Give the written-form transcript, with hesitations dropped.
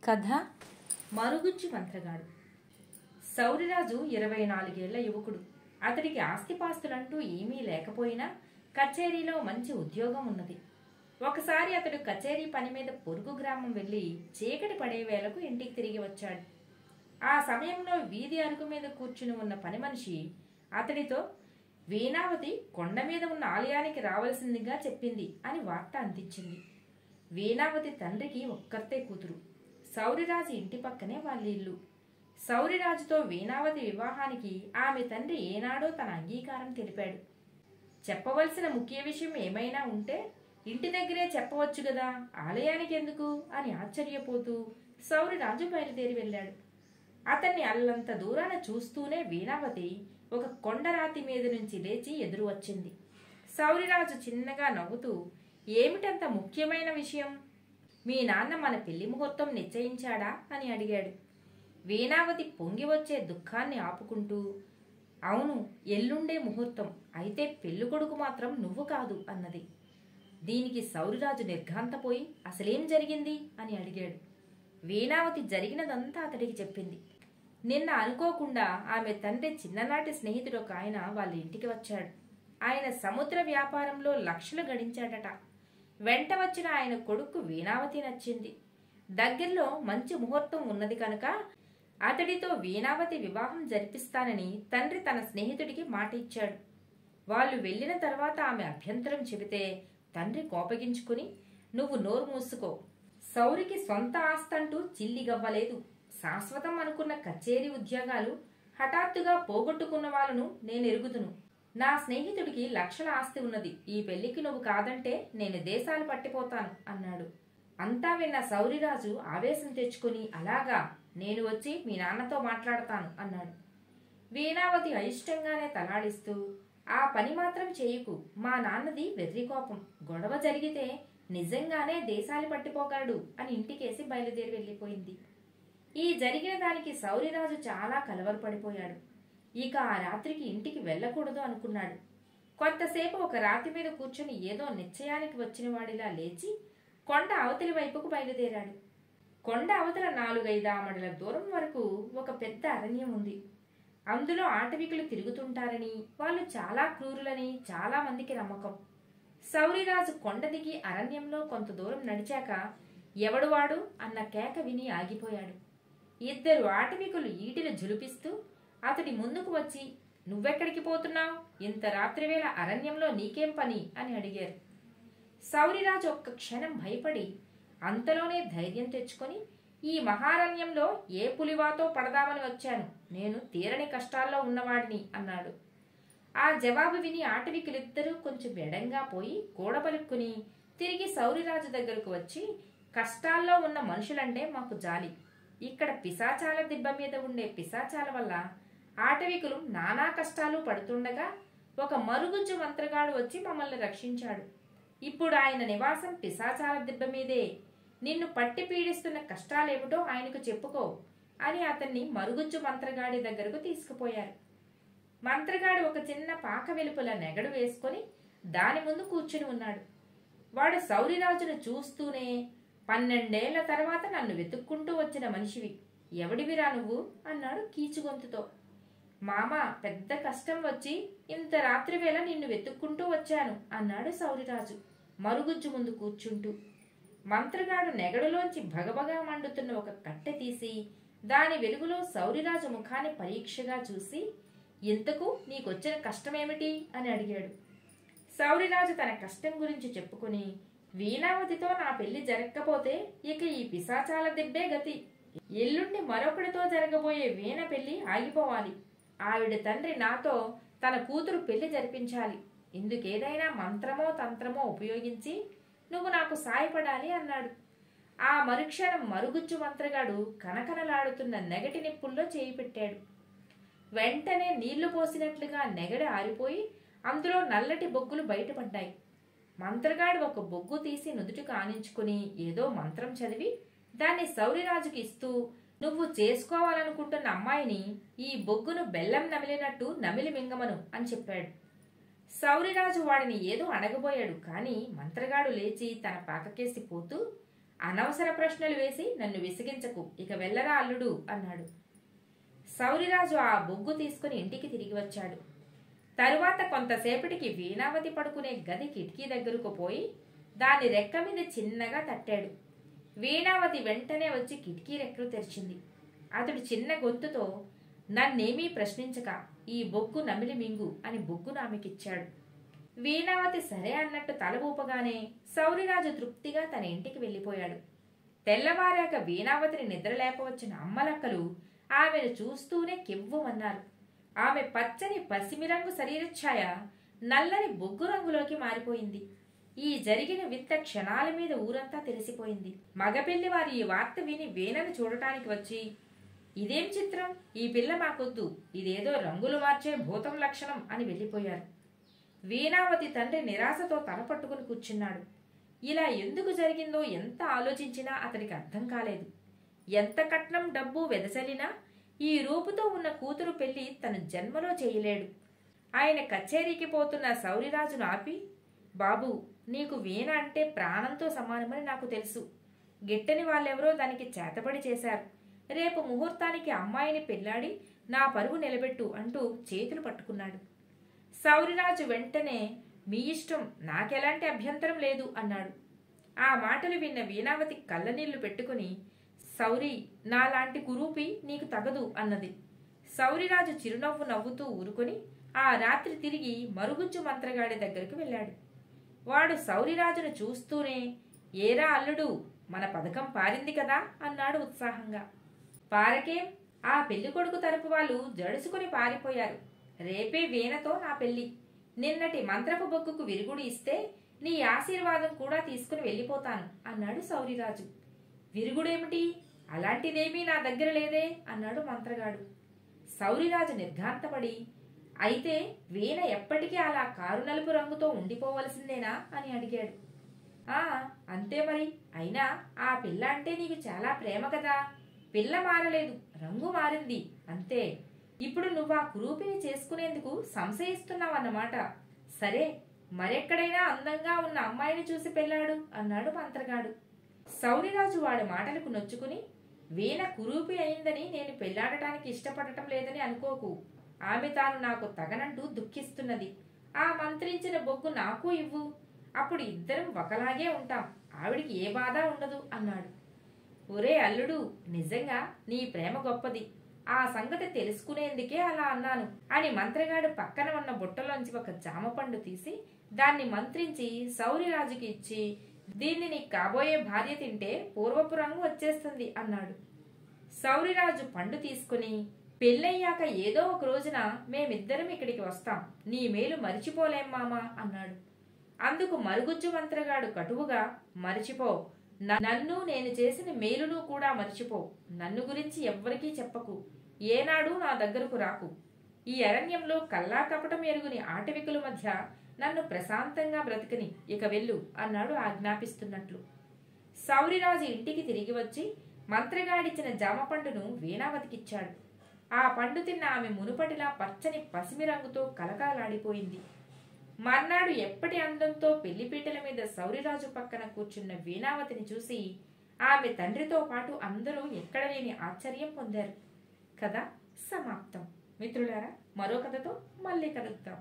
కథ మరుగుజ్జు మంత్రగాడు. సౌరిరాజు 24 ఏళ్ల యువకుడు. అతడికి ఆస్తిపాస్తులంటూ ఏమీ లేకపోయినా కచేరీలో మంచి ఉద్యోగం ఉన్నది. ఒకసారి అతడు కచేరీ పని మీద పొరుగు గ్రామం వెళ్లి చీకటి పడే వేళకు ఇంటికి తిరిగి వచ్చాడు. ఆ సమయంలో వీధి అరుగు మీద కూర్చుని ఉన్న పని మనిషి అతడితో వీణావతి కొండ మీద ఉన్న ఆలయానికి రావాల్సిందిగా చెప్పింది అని వార్త అందించింది. వీణావతి తండ్రికి ఒక్కర్తే కూతురు. సౌరిరాజు ఇంటి పక్కనే వాళ్ళ ఇల్లు. సౌరిరాజుతో వీణావతి వివాహానికి ఆమె తండ్రి ఏనాడో తన అంగీకారం తెలిపాడు. చెప్పవలసిన ముఖ్య విషయం ఏమైనా ఉంటే ఇంటి దగ్గరే చెప్పవచ్చు గదా, ఆలయానికి ఎందుకు అని ఆశ్చర్యపోతూ సౌరిరాజు బయలుదేరి వెళ్ళాడు. అతన్ని అల్లంత దూరాన చూస్తూనే వీణావతి ఒక కొండరాతి మీద నుంచి లేచి ఎదురు వచ్చింది. సౌరిరాజు చిన్నగా నవ్వుతూ, ఏమిటంత ముఖ్యమైన విషయం? మీ నాన్న మన పెళ్లి ముహూర్తం నిశ్చయించాడా అని అడిగాడు. వీణావతి పొంగి వచ్చే దుఃఖాన్ని ఆపుకుంటూ, అవును, ఎల్లుండే ముహూర్తం, అయితే పెళ్లి కొడుకు మాత్రం నువ్వు కాదు అన్నది. దీనికి సౌరిరాజు నిర్ఘాంతపోయి అసలేం జరిగింది అని అడిగాడు. వీణావతి జరిగినదంతా అతడికి చెప్పింది. నిన్న అనుకోకుండా ఆమె తండ్రి చిన్ననాటి స్నేహితుడు ఒక ఆయన వాళ్ళ ఇంటికి వచ్చాడు. ఆయన సముద్ర వ్యాపారంలో లక్షలు గడించాడట. వెంట వచ్చిన ఆయన కొడుకు వీణావతి నచ్చింది. దగ్గరలో మంచి ముహూర్తం ఉన్నది కనుక అతడితో వీణావతి వివాహం జరిపిస్తానని తండ్రి తన స్నేహితుడికి మాట ఇచ్చాడు. వాళ్ళు వెళ్లిన తర్వాత ఆమె అభ్యంతరం చెబితే తండ్రి కోపగించుకుని, నువ్వు నోరు మూసుకో, సౌరికి సొంత ఆస్తంటూ చిల్లిగవ్వలేదు. శాశ్వతం అనుకున్న కచేరీ ఉద్యోగాలు హఠాత్తుగా పోగొట్టుకున్న వాళ్ళను నేనెరుగుదును. నా స్నేహితుడికి లక్షల ఆస్తి ఉన్నది. ఈ పెళ్లికి నువ్వు కాదంటే నేను దేశాలు పట్టిపోతాను అన్నాడు. అంతా విన్న సౌరిరాజు ఆవేశం తెచ్చుకుని, అలాగా, నేను వచ్చి మీ నాన్నతో మాట్లాడతాను అన్నాడు. వీణావతి అయిష్టంగానే తలాడిస్తూ, ఆ పని మాత్రం చేయకు, మా నాన్నది వెర్రి కోపం, గొడవ జరిగితే నిజంగానే దేశాలు పట్టిపోగలడు అని ఇంటికేసి బయలుదేరి వెళ్ళిపోయింది. ఈ జరిగిన దానికి సౌరిరాజు చాలా కలవరపడిపోయాడు. ఇక ఆ రాత్రికి ఇంటికి వెళ్ళకూడదు అనుకున్నాడు. కొంతసేపు ఒక రాతి మీద కూర్చుని ఏదో నిశ్చయానికి వచ్చిన వాడిలా లేచి కొండ అవతలి వైపుకు బయలుదేరాడు. కొండ అవతల 4-5 ఆమడల దూరం వరకు ఒక పెద్ద అరణ్యం ఉంది. అందులో ఆటవికులు తిరుగుతుంటారని, వాళ్ళు చాలా క్రూరులని చాలా మందికి నమ్మకం. సౌరిరాజు కొండ దిగి అరణ్యంలో కొంత దూరం నడిచాక ఎవడు వాడు అన్న కేక విని ఆగిపోయాడు. 2 ఆటవికులు ఈటెలు జులిపిస్తూ అతడి ముందుకు వచ్చి, నువ్వెక్కడికి పోతున్నావు? ఇంత రాత్రివేళ అరణ్యంలో నీకేం పని అని అడిగారు. సౌరిరాజు ఒక్క క్షణం భయపడి అంతలోనే ధైర్యం తెచ్చుకొని, ఈ మహారణ్యంలో ఏ పులివాతో పడదామని వచ్చాను, నేను తీరని కష్టాల్లో ఉన్నవాడిని అన్నాడు. ఆ జవాబు విని ఆటవికులిద్దరూ కొంచెం ఎడంగా పోయి కూడబలుక్కుని తిరిగి సౌరిరాజు దగ్గరకు వచ్చి, కష్టాల్లో ఉన్న మనుషులంటే మాకు జాలి. ఇక్కడ పిశాచాల దిబ్బ మీద ఉండే పిశాచాల వల్ల ఆటవికులు నానా కష్టాలు పడుతుండగా ఒక మరుగుజ్జు మంత్రగాడు వచ్చి మమ్మల్ని రక్షించాడు. ఇప్పుడు ఆయన నివాసం పిశాచాల దిబ్బ మీదే. నిన్ను పట్టి పీడిస్తున్న కష్టాలేమిటో ఆయనకు చెప్పుకో అని అతన్ని మరుగుజ్జు మంత్రగాడి దగ్గరకు తీసుకుపోయారు. మంత్రగాడు ఒక చిన్న పాక వెలుపల నెగడు వేసుకొని దాని ముందు కూర్చుని ఉన్నాడు. వాడు సౌరిరాజును చూస్తూనే, 12 ఏళ్ల తర్వాత నన్ను వెతుక్కుంటూ వచ్చిన మనిషివి, ఎవడివిరా నువ్వు అన్నాడు కీచుగొంతుతో. మామ, పెద్ద కష్టం వచ్చి ఇంత రాత్రివేళ నిన్ను వెతుక్కుంటూ వచ్చాను అన్నాడు సౌరిరాజు మరుగుజ్జు ముందు కూర్చుంటూ. మంత్రగాడు నెగడులోంచి భగభగా మండుతున్న ఒక కట్టె తీసి దాని వెలుగులో సౌరిరాజు ముఖాన్ని పరీక్షగా చూసి, ఇంతకు నీకొచ్చిన కష్టమేమిటి అని అడిగాడు. సౌరిరాజు తన కష్టం గురించి చెప్పుకుని, వీణావతితో నా పెళ్లి జరగకపోతే ఇక ఈ పిశాచాల దిబ్బే గతి. ఎల్లుండి మరొకడితో జరగబోయే వీణ పెళ్లి ఆగిపోవాలి. ఆవిడ తండ్రి నాతో తన కూతురు పెళ్లి జరిపించాలి. ఇందుకేదైనా మంత్రమో తంత్రమో ఉపయోగించి నువ్వు నాకు సాయపడాలి అన్నాడు. ఆ మరుక్షణం మరుగుజ్జు మంత్రగాడు కనకనలాడుతున్న నెగటి నిప్పుల్లో చేయి పెట్టాడు. వెంటనే నీళ్లు పోసినట్లుగా నెగడి ఆరిపోయి అందులో నల్లటి బొగ్గులు బయటపడ్డాయి. మంత్రగాడు ఒక బొగ్గు తీసి నుదుటికి ఆనించుకుని ఏదో మంత్రం చదివి దాన్ని సౌరిరాజుకి ఇస్తూ, నువ్వు చేసుకోవాలనుకుంటున్న అమ్మాయిని ఈ బొగ్గును బెల్లం నమిలినట్టు నమిలి మింగమను అని చెప్పాడు. సౌరిరాజు వాడిని ఏదో అడగబోయాడు. కాని మంత్రగాడు లేచి తన పాకకేసి పోతూ, అనవసర ప్రశ్నలు వేసి నన్ను విసిగించకు, ఇక వెళ్ళరా అల్లుడు అన్నాడు. సౌరిరాజు ఆ బొగ్గు తీసుకుని ఇంటికి తిరిగి వచ్చాడు. తరువాత కొంతసేపటికి వీణావతి పడుకునే గది కిటికీ దగ్గరకు పోయి దాని రెక్క మీద చిన్నగా తట్టాడు. వీణావతి వెంటనే వచ్చి కిటికీ రెక్కలు తెరిచింది. అతడు చిన్న గొంతుతో, నన్నేమీ ప్రశ్నించక ఈ బొగ్గు నమిలి మింగు అని బొగ్గును ఆమెకిచ్చాడు. వీణావతి సరే అన్నట్టు తల ఊపగానే సౌరిరాజు తృప్తిగా తన ఇంటికి వెళ్ళిపోయాడు. తెల్లవారాక వీణావతిని నిద్రలేపవచ్చిన అమ్మలక్కలు ఆమెను చూస్తూనే కెవ్వుమన్నారు. ఆమె పచ్చని పసిమిరంగు శరీరఛాయ నల్లని బొగ్గు రంగులోకి మారిపోయింది. ఈ జరిగిన వింత క్షణాల మీద ఊరంతా తెలిసిపోయింది. మగపిల్లి వారు ఈ వార్త విని వీణను చూడటానికి వచ్చి, ఇదేం చిత్రం, ఈ పిల్ల మాకొద్దు, ఇదేదో రంగులు మార్చే భూతం లక్షణం అని వెళ్ళిపోయారు. వీణావతి తండ్రి నిరాశతో తల పట్టుకుని కూర్చున్నాడు. ఇలా ఎందుకు జరిగిందో ఎంత ఆలోచించినా అతడికి అర్థం కాలేదు. ఎంత కట్నం డబ్బు వెదజల్లినా ఈ రూపుతో ఉన్న కూతురు పెళ్లి తన జన్మలో చేయలేడు. ఆయన కచేరీకి పోతున్న సౌరిరాజును ఆపి, బాబు, నీకు వీణ అంటే ప్రాణంతో సమానమని నాకు తెలుసు. గిట్టని వాళ్ళెవరో దానికి చేతబడి చేశారు. రేపు ముహూర్తానికి అమ్మాయిని పెళ్లాడి నా పరువు నిలబెట్టు అంటూ చేతులు పట్టుకున్నాడు. సౌరిరాజు వెంటనే, మీ ఇష్టం, నాకెలాంటి అభ్యంతరం లేదు అన్నాడు. ఆ మాటలు విన్న వీణావతి కళ్ళనీళ్లు పెట్టుకుని, సౌరి, నాలాంటి కురూపి నీకు తగదు అన్నది. సౌరిరాజు చిరునవ్వు నవ్వుతూ ఊరుకొని ఆ రాత్రి తిరిగి మరుగుజ్జు మంత్రగాడి దగ్గరకు వెళ్ళాడు. వాడు సౌరిరాజును చూస్తూనే, ఏరా అల్లుడు, మన పథకం పారింది కదా అన్నాడు ఉత్సాహంగా. పారకేం, ఆ పెళ్లి కొడుకు తరపు వాళ్ళు జడుసుకుని పారిపోయారు. రేపే వీణతో నా పెళ్లి. నిన్నటి మంత్రపు బొగ్గుకు విరుగుడు ఇస్తే నీ ఆశీర్వాదం కూడా తీసుకుని వెళ్ళిపోతాను అన్నాడు సౌరిరాజు. విరుగుడేమిటి? అలాంటిదేమీ నా దగ్గర లేదే అన్నాడు మంత్రగాడు. సౌరిరాజు నిర్ఘాంతపడి, అయితే వీణ ఎప్పటికీ అలా కారు నలుపు రంగుతో ఉండిపోవలసిందేనా అని అడిగాడు. అంతే మరి. అయినా ఆ పిల్ల అంటే నీకు చాలా ప్రేమ కదా. పిల్ల మారలేదు, రంగు మారింది అంతే. ఇప్పుడు నువ్వు ఆ కురూపిని చేసుకునేందుకు సంశయిస్తున్నావన్నమాట. సరే, మరెక్కడైనా అందంగా ఉన్న అమ్మాయిని చూసి పెళ్ళాడు అన్నాడు మంత్రగాడు. సౌరిరాజు వాడి మాటలకు నొచ్చుకుని, వీణ కురూపి అయిందని నేను పెళ్లాడటానికి ఇష్టపడటం లేదని అనుకోకు. ఆమె తాను నాకు తగనంటూ దుఃఖిస్తున్నది. ఆ మంత్రించిన బొగ్గు నాకు ఇవ్వు, అప్పుడు ఇద్దరం ఒకలాగే ఉంటాం. ఆవిడికి ఏ బాధ ఉండదు అన్నాడు. ఒరే అల్లుడు, నిజంగా నీ ప్రేమ గొప్పది. ఆ సంగతి తెలుసుకునేందుకే అలా అన్నాను అని మంత్రగాడు పక్కన ఉన్న బుట్టలోంచి ఒక జామపండు తీసి దాన్ని మంత్రించి సౌరిరాజుకి ఇచ్చి, దీన్ని నీ కాబోయే భార్య తింటే పూర్వపు రంగు వచ్చేస్తుంది అన్నాడు. సౌరిరాజు పండు తీసుకుని, పెళ్ళయ్యాక ఏదో ఒక రోజున మేమిద్దరం ఇక్కడికి వస్తాం. నీ మేలు మరిచిపోలేం మామా అన్నాడు. అందుకు మరుగుజ్జు మంత్రగాడు కటువుగా, మరిచిపో, నన్ను నేను చేసిన మేలును కూడా మరిచిపో. నన్ను గురించి ఎవ్వరికీ చెప్పకు. ఏనాడు నా దగ్గరకు రాకు. ఈ అరణ్యంలో కల్లా కపటం ఎరుగుని ఆటవికుల మధ్య నన్ను ప్రశాంతంగా బ్రతికని, ఇక వెళ్ళు అన్నాడు ఆజ్ఞాపిస్తున్నట్లు. సౌరిరాజు ఇంటికి తిరిగి వచ్చి మంత్రగాడిచ్చిన జామపండును వీణావతికిచ్చాడు. ఆ పండు తిన్న ఆమె మునుపటిలా పచ్చని పసిమి రంగుతో కలకలాడిపోయింది. మర్నాడు ఎప్పటి అందంతో పెళ్లిపీటల మీద సౌరిరాజు పక్కన కూర్చున్న వీణావతిని చూసి ఆమె తండ్రితో పాటు అందరూ ఎక్కడ లేని ఆశ్చర్యం పొందారు. కథ సమాప్తం. మిత్రులారా, మరో కథతో మళ్ళీ కలుద్దాం.